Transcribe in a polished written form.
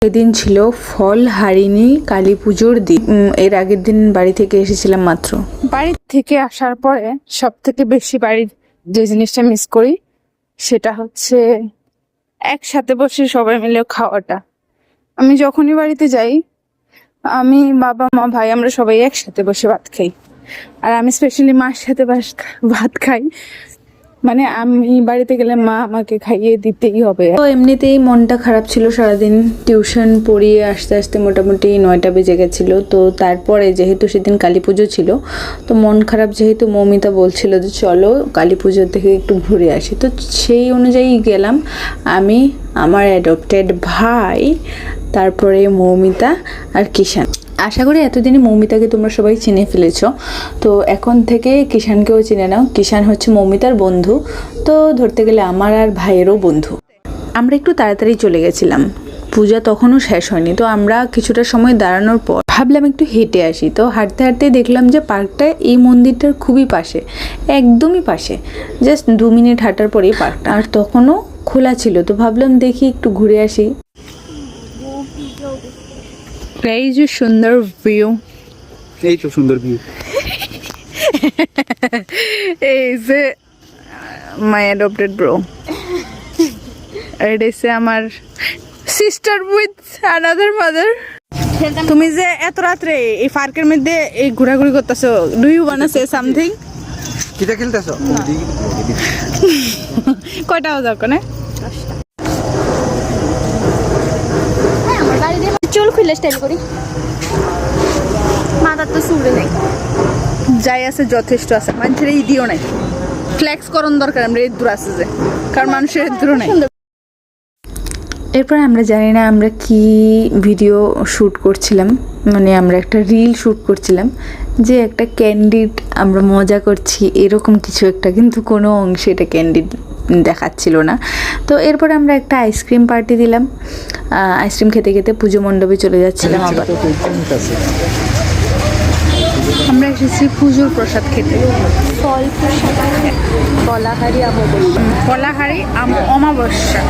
সেদিন ছিল ফল হারিনি কালী পুজোর দিন। এর আগের দিন বাড়ি থেকে এসেছিলাম মাত্র। বাড়ি থেকে আসার পরে সব থেকে বেশি বাড়ির যে জিনিসটা মিস করি সেটা হচ্ছে একসাথে বসে সবাই মিলে খাওয়াটা। আমি যখনই বাড়িতে যাই, আমি বাবা মা ভাই আমরা সবাই একসাথে বসে ভাত খাই। আর আমি স্পেশালি মার সাথে ভাত খাই, মানে আমি বাড়িতে গেলে মা আমাকে খাইয়ে দিতেই হবে। তো এমনিতেই মনটা খারাপ ছিল, সারাদিন টিউশন পড়িয়ে আসতে আসতে মোটামুটি 9টা বেজে গেছিল। তো তারপরে যেহেতু সেদিন কালী পুজো ছিল, তো মন খারাপ যেহেতু মৌমিতা বলছিল যে চলো কালী পুজোর থেকে একটু ঘুরে আসি, তো সেই অনুযায়ী গেলাম আমি, আমার অ্যাডপ্টেড ভাই, তারপরে মৌমিতা আর কিষান। আশা করি এতদিনে মৌমিতাকে তোমরা সবাই চিনে ফেলেছ, তো এখন থেকে কিষানকেও চিনে নাও। কিষান হচ্ছে মৌমিতার বন্ধু, তো ধরতে গেলে আমার আর ভাইয়েরও বন্ধু। আমরা একটু তাড়াতাড়ি চলে গেছিলাম, পূজা তখনও শেষ হয়নি। তো আমরা কিছুটা সময় দাঁড়ানোর পর ভাবলাম একটু হেঁটে আসি। তো হাঁটতে হাঁটতে দেখলাম যে পার্কটা এই মন্দিরটার খুবই পাশে, একদমই পাশে, জাস্ট 2 মিনিট হাঁটার পরেই পার্কটা। আর তখনও খোলা ছিল, তো ভাবলাম দেখি একটু ঘুরে আসি। এই যে সুন্দর ভিউ, এই তো সুন্দর ভিউ। এই যে মাই অ্যাডপ্টেড ব্রো, এটা হচ্ছে আমার সিস্টার উইথ অ্যানাদার মাদার। তুমি যে এত রাত্রে এই পার্কের মধ্যে এই ঘোরাঘুরি করতেছো, do you want to say something? কিটা খেলতেছো? কয়টা বাজে ওখানে? আমার গাড়ি দিয়ে চুল খুলে স্টাইল করি, মাথার তো চুলে নেই। যাই আছে যথেষ্ট আছে, মানুষের এই দিও নাই, ফ্লেক্স করন দরকার। আমরা এই দূর আছে যে, কারণ মানুষের দূর নাই। এরপর আমরা জানি না আমরা কি ভিডিও শ্যুট করছিলাম, মানে আমরা একটা রিল শ্যুট করছিলাম যে একটা ক্যান্ডিড আমরা মজা করছি এরকম কিছু একটা, কিন্তু কোনো অংশে এটা ক্যান্ডিড দেখাচ্ছিল না। তো এরপর আমরা একটা আইসক্রিম পার্টি দিলাম, আইসক্রিম খেতে খেতে পুজো মণ্ডপে চলে যাচ্ছিলাম। আবার আমরা এসেছি পুজোর প্রসাদ খেতে, ফল প্রসাদ, ফলাহারি অমাবস্যা। ফলাহারি অমাবস্যা।